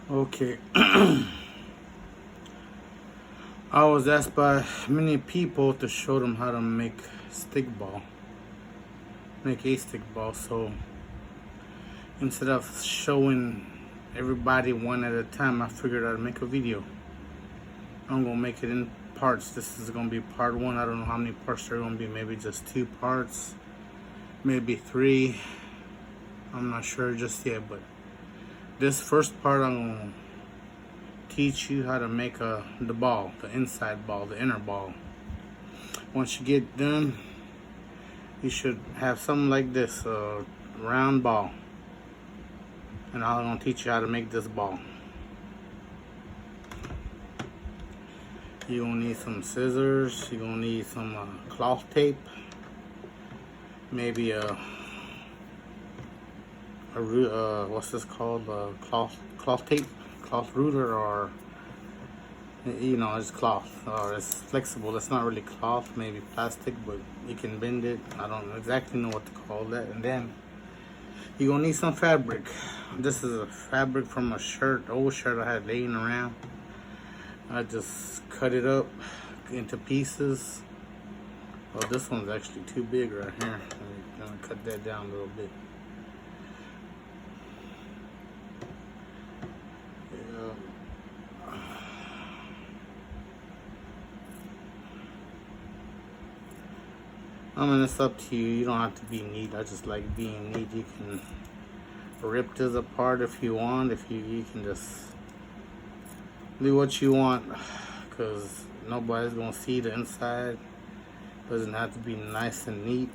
Okay. I was asked by many people to show them how to make a stickball. So instead of showing everybody one at a time, I figured I'd make a video. I'm gonna make it in parts. This is gonna be part one. I don't know how many parts there are gonna be. Maybe just 2 parts, maybe 3. I'm not sure just yet, but this first part I'm gonna teach you how to make the ball, the inside ball, the inner ball. Once you get done, you should have something like this, a round ball. And I'm gonna teach you how to make this ball. You're gonna need some scissors, you're gonna need some cloth tape, maybe what's this called, cloth tape, cloth ruler, or it's cloth, or it's flexible. It's not really cloth, maybe plastic, but you can bend it. I don't exactly know what to call that. And then you're gonna need some fabric. This is a fabric from a shirt, old shirt I had laying around. I just cut it up into pieces. Oh, this one's actually too big right here. I'm gonna cut that down a little bit. I mean, it's up to you. You don't have to be neat. I just like being neat. You can rip this apart if you want. You can just do what you want, because nobody's gonna see the inside. Doesn't have to be nice and neat.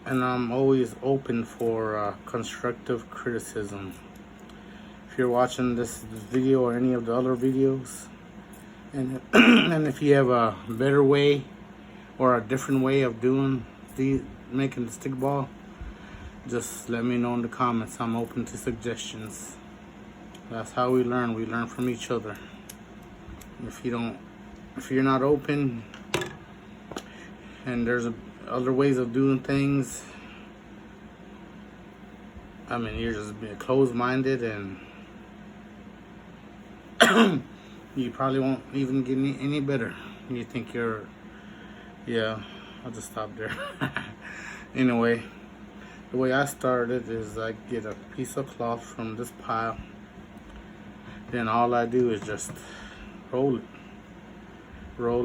And I'm always open for constructive criticism. If you're watching this video or any of the other videos, and and if you have a better way or a different way of making the stickball, just let me know in the comments. I'm open to suggestions. That's how we learn. We learn from each other. If you're not open, and there's other ways of doing things, I mean, you're just being closed-minded, and you probably won't even get any better. You think yeah, I'll just stop there. Anyway, the way I started is I get a piece of cloth from this pile. Then all I do is just roll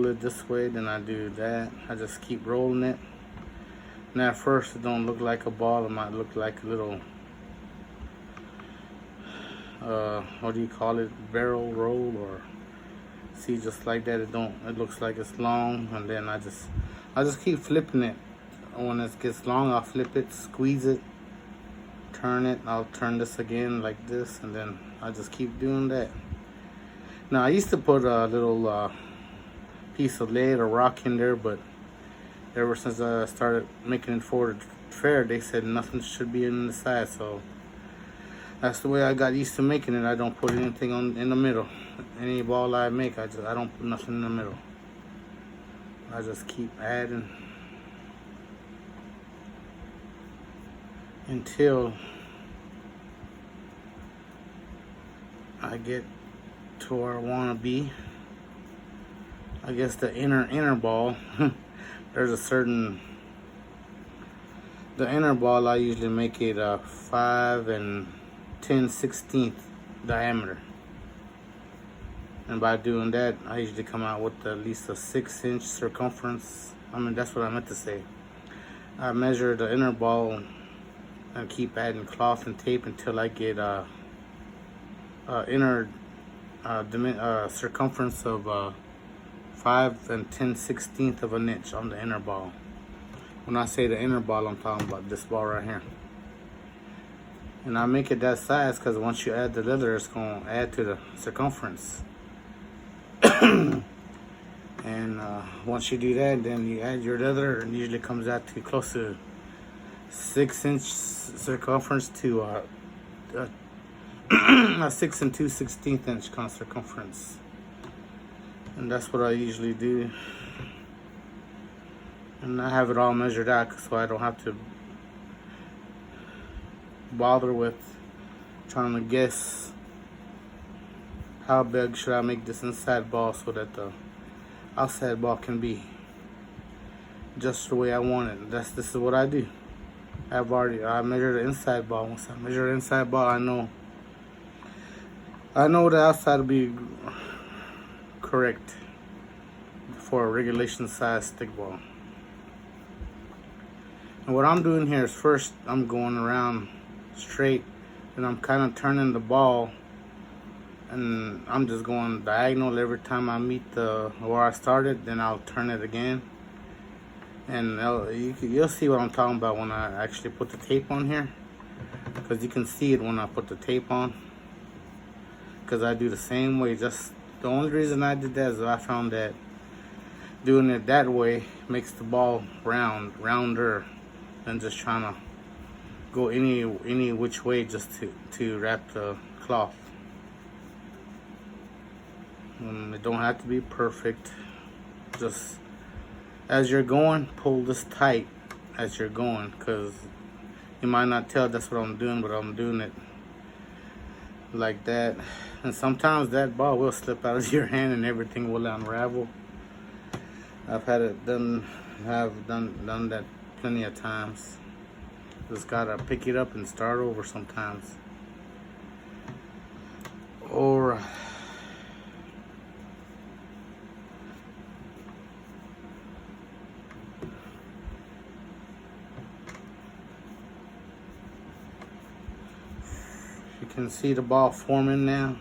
it this way. Then I do that. I just keep rolling it. And at first it don't look like a ball. It might look like a little, what do you call it, barrel roll, or see, just like that. It looks like it's long. And then I just keep flipping it. When it gets long, I'll flip it, squeeze it, turn it. I'll turn this again like this, and then I just keep doing that. Now, I used to put a little piece of lead or rock in there, but ever since I started making it for the fair, they said nothing should be in the side. So that's the way I got used to making it. I don't put anything in the middle. Any ball I make, I don't put nothing in the middle. I just keep adding until I get to where I want to be. I guess the inner ball, there's the inner ball, I usually make it 5 10/16 diameter. And by doing that, I usually come out with at least a 6-inch circumference. I mean, that's what I meant to say. I measure the inner ball and keep adding cloth and tape until I get inner circumference of 5 10/16 of an inch on the inner ball. When I say the inner ball, I'm talking about this ball right here. And I make it that size because once you add the leather, it's going to add to the circumference. And once you do that, then you add your leather, and usually comes out to close to 6-inch circumference to a 6 2/16 inch circumference. And that's what I usually do. And I have it all measured out so I don't have to bother with trying to guess how big should I make this inside ball so that the outside ball can be just the way I want it. This is what I do. I measure the inside ball. Once I measure the inside ball, I know the outside will be correct for a regulation size stickball. And what I'm doing here is first I'm going around straight and I'm kind of turning the ball, and I'm just going diagonal every time I meet where I started. Then I'll turn it again, and you'll see what I'm talking about when I actually put the tape on here, because you can see it when I put the tape on, because I do the same way. Just the only reason I did that is I found that doing it that way makes the ball rounder than just trying to go any which way just to wrap the cloth. It don't have to be perfect. Just as you're going, pull this tight as you're going, because you might not tell that's what I'm doing, but I'm doing it like that. And sometimes that ball will slip out of your hand and everything will unravel. I've had it done that plenty of times. Just gotta pick it up and start over sometimes. Or you can see the ball forming now.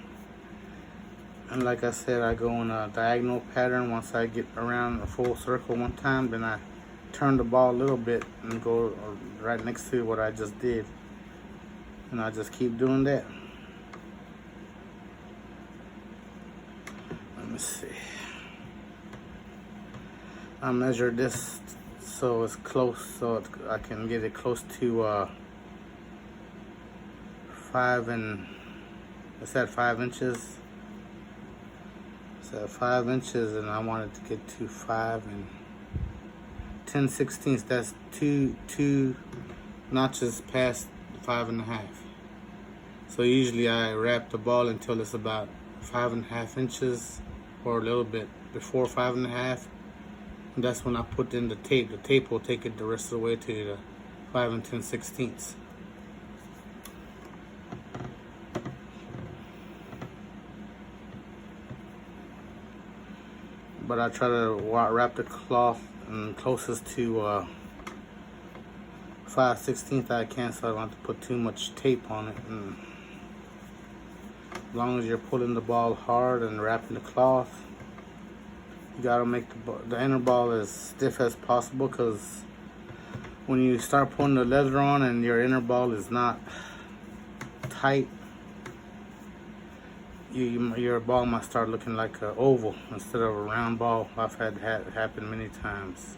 And like I said, I go in a diagonal pattern. Once I get around a full circle one time, then I turn the ball a little bit and go right next to what I just did. And I just keep doing that. Let me see. I measure this so it's close, so I can get it close to 5 inches. It's at 5 inches, and I want it to get to 5 10/16. That's two notches past 5.5. So usually I wrap the ball until it's about 5.5 inches, or a little bit before 5.5. And that's when I put in the tape. The tape will take it the rest of the way to the 5 10/16. But I try to wrap the cloth closest to 5/16 I can, so I don't have to put too much tape on it. And as long as you're pulling the ball hard and wrapping the cloth, you gotta make the inner ball as stiff as possible, because when you start putting the leather on and your inner ball is not tight, your ball might start looking like an oval instead of a round ball. I've had it happen many times.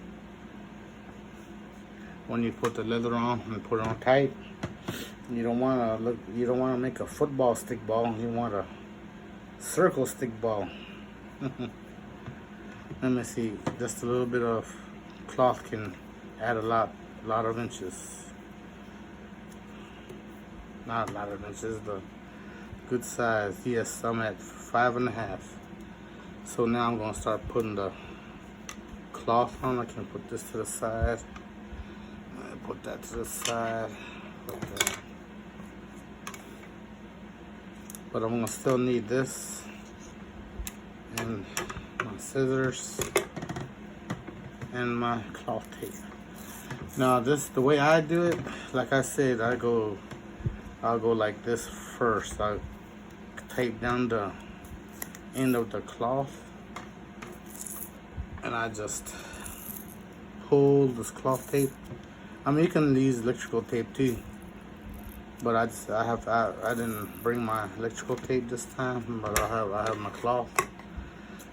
When you put the leather on and put it on tight, you don't want to make a football stick ball. You want a circle stick ball. Let me see. Just a little bit of cloth can add a lot of inches. Not a lot of inches, but good size. Yes, I'm at 5.5. So now I'm gonna start putting the cloth on. I can put this to the side. Put that to the side. But I'm gonna still need this and my scissors and my cloth tape. Now the way I do it, like I said, I'll go like this first. I tape down the end of the cloth, and I just pull this cloth tape. I mean, you can use electrical tape too, but I didn't bring my electrical tape this time, but I have my cloth.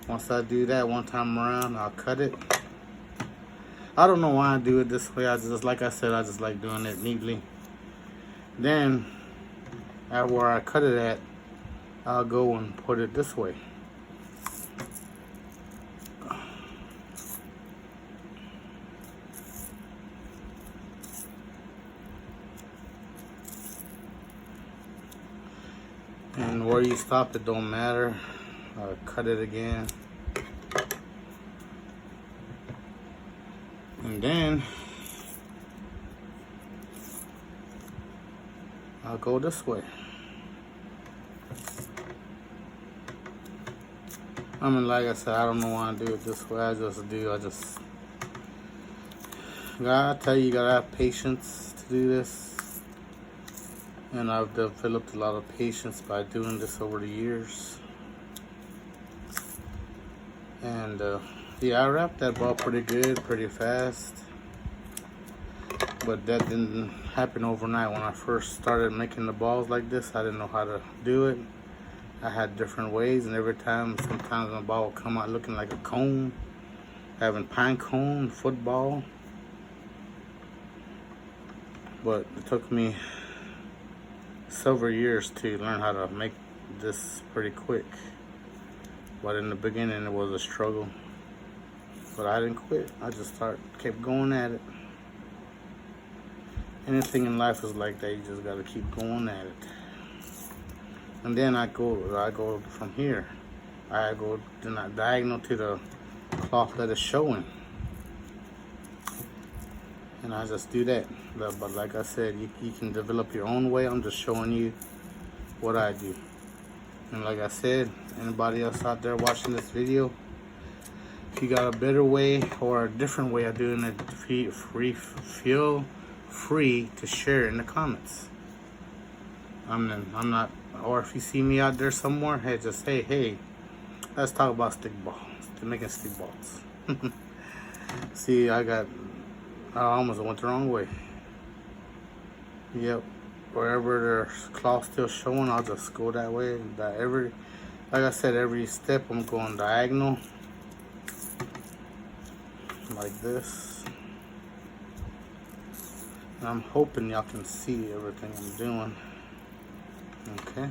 Once I do that one time around, I'll cut it. I don't know why I do it this way. Like I said, I just like doing it neatly. Then, at where I cut it at, I'll go and put it this way. And where you stop, it don't matter. I'll cut it again. And then I'll go this way. I mean, like I said, I don't know why I do it this way. I tell you gotta have patience to do this. And I've developed a lot of patience by doing this over the years. And yeah, I wrapped that ball pretty good, pretty fast. But that didn't happen overnight. When I first started making the balls like this, I didn't know how to do it. I had different ways, and every time, sometimes my ball would come out looking like a cone, having pine cone, football. But it took me several years to learn how to make this pretty quick. But in the beginning, it was a struggle. But I didn't quit. I just kept going at it. Anything in life is like that. You just gotta keep going at it. And then I go from here. I go diagonal to the cloth that is showing. And I just do that. But like I said, you can develop your own way. I'm just showing you what I do. And like I said, anybody else out there watching this video, if you got a better way or a different way of doing it, feel free to share in the comments. I'm not, or if you see me out there somewhere, hey, just say, hey, let's talk about stickball, making stickballs. See, I almost went the wrong way. Yep, wherever there's cloth still showing, I'll just go that way. Like I said, every step I'm going diagonal, like this. And I'm hoping y'all can see everything I'm doing. Okay.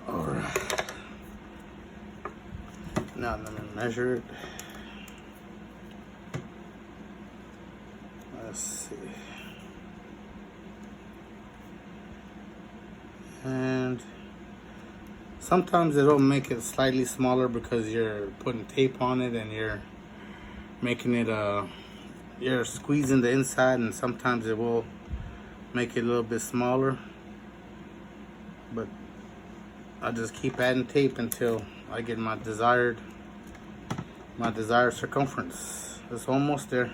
Alright. Now let me measure it. Let's see. And sometimes it'll make it slightly smaller because you're putting tape on it and you're making it you're squeezing the inside, and sometimes it will make it a little bit smaller. But I just keep adding tape until I get my desired circumference. It's almost there.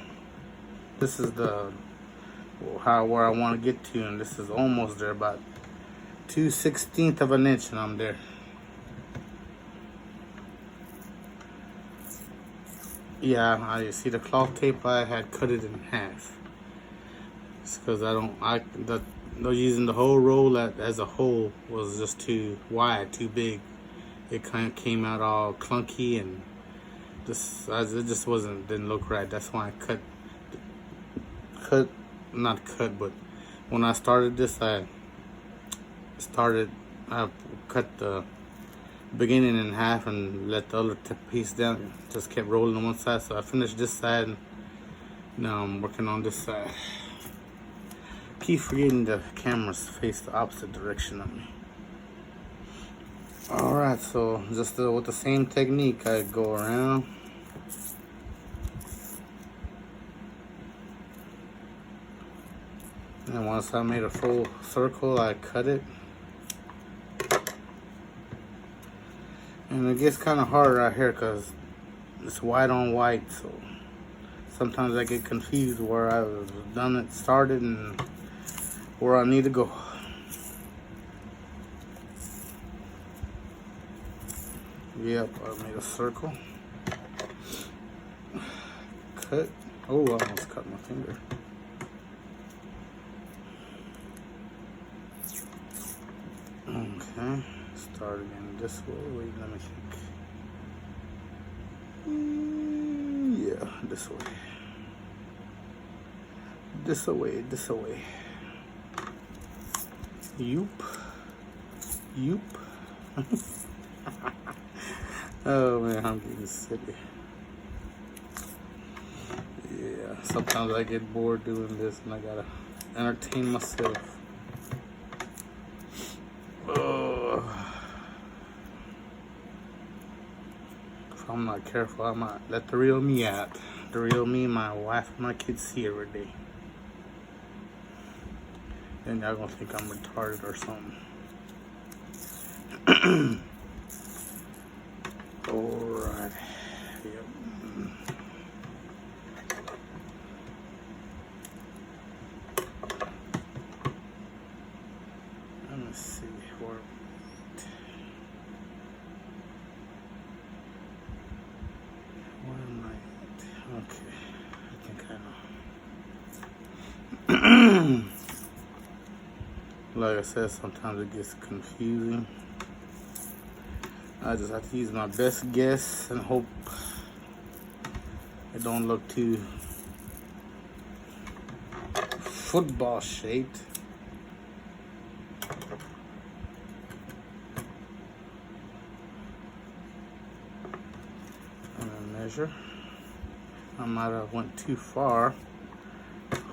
This is where I want to get to, and this is almost there, about 2/16 of an inch, and I'm there. Yeah, you see the cloth tape, I had cut it in half. It's because using the whole roll as a whole was just too wide, too big. It kind of came out all clunky, and it just didn't look right. That's why I but when I started this, I cut the beginning in half and let the other piece down. Just kept rolling on one side. So I finished this side, and now I'm working on this side. Keep forgetting the cameras face the opposite direction of me. Alright, so just with the same technique, I go around. And once I made a full circle, I cut it. And it gets kind of hard right here because it's white on white, so sometimes I get confused where I've started and where I need to go. Yep, I made a circle. Cut. Oh, I almost cut my finger. Okay, start again this way. Wait, let me think. Yeah, this way. This way. Yoop. Oh man, I'm getting silly. Yeah, sometimes I get bored doing this and I gotta entertain myself. Oh. I'm not careful, I might let the real me out. The real me, my wife and my kids see every day. Then y'all gonna think I'm retarded or something. Alright. Yep. Let me see where. Where am I at? Okay. I think I know. Like I said, sometimes it gets confusing. I just have to use my best guess and hope it don't look too football shaped. I'm gonna measure. I might have went too far.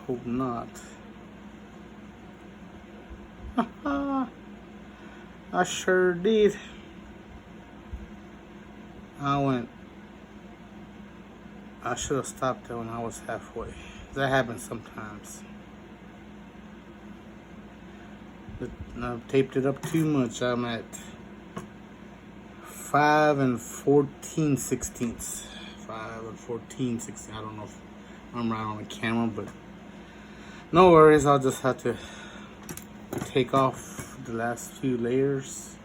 Hope not. I sure did. I should have stopped there when I was halfway. That happens sometimes. I've taped it up too much. I'm at 5 14/16. 5 14/16. I don't know if I'm right on the camera, but no worries. I'll just have to take off the last few layers.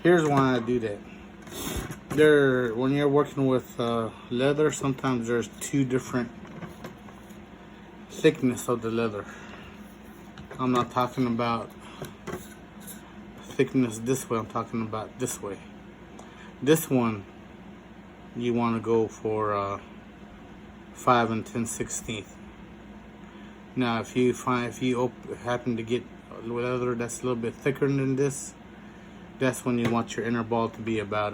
Here's why I do that. When you're working with leather, sometimes there's two different thickness of the leather. I'm not talking about thickness this way, I'm talking about this way. This one, you want to go for 5 10/16. Now, if you happen to get leather that's a little bit thicker than this, that's when you want your inner ball to be about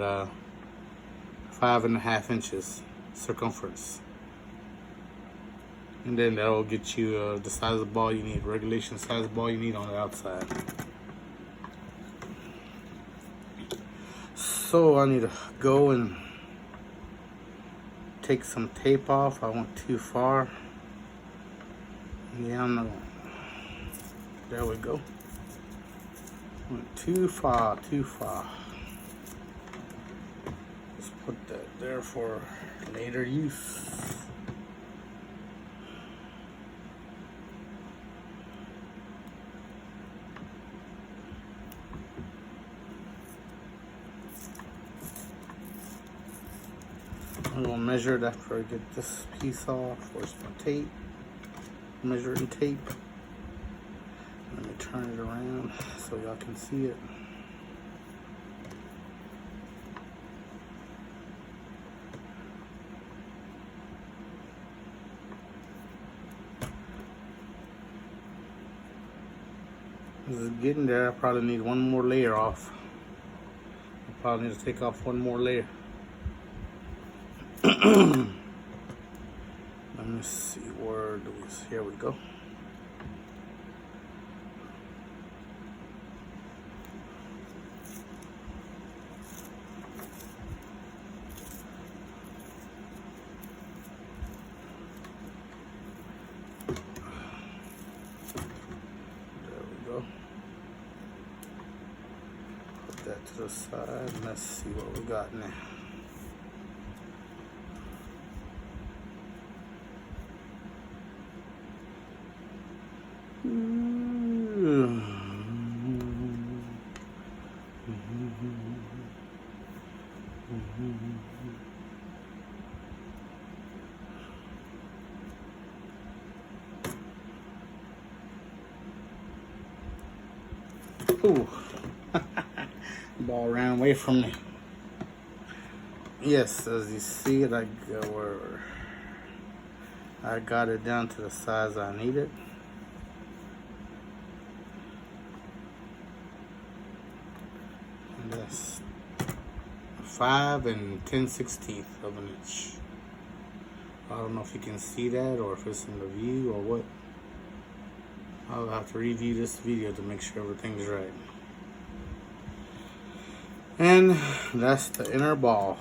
5.5 inches circumference, and then that will get you the size of the ball you need, regulation size of ball you need on the outside. So I need to go and take some tape off. I went too far. Yeah, I'm not. There we go. Went too far. Let's put that there for later use. I'm gonna measure it after I get this piece off. Where's my tape? Measuring tape. Let me turn it around so y'all can see it. This is getting there. I probably need one more layer off. I probably need to take off one more layer. Let me see, where do we, here we go. There we go. Put that to the side. Let's see what we got now. Ooh. Ball ran away from me. Yes, as you see it, I got it down to the size I needed. And that's 5 10/16 of an inch. I don't know if you can see that or if it's in the view or what. I'll have to review this video to make sure everything's right. And that's the inner ball.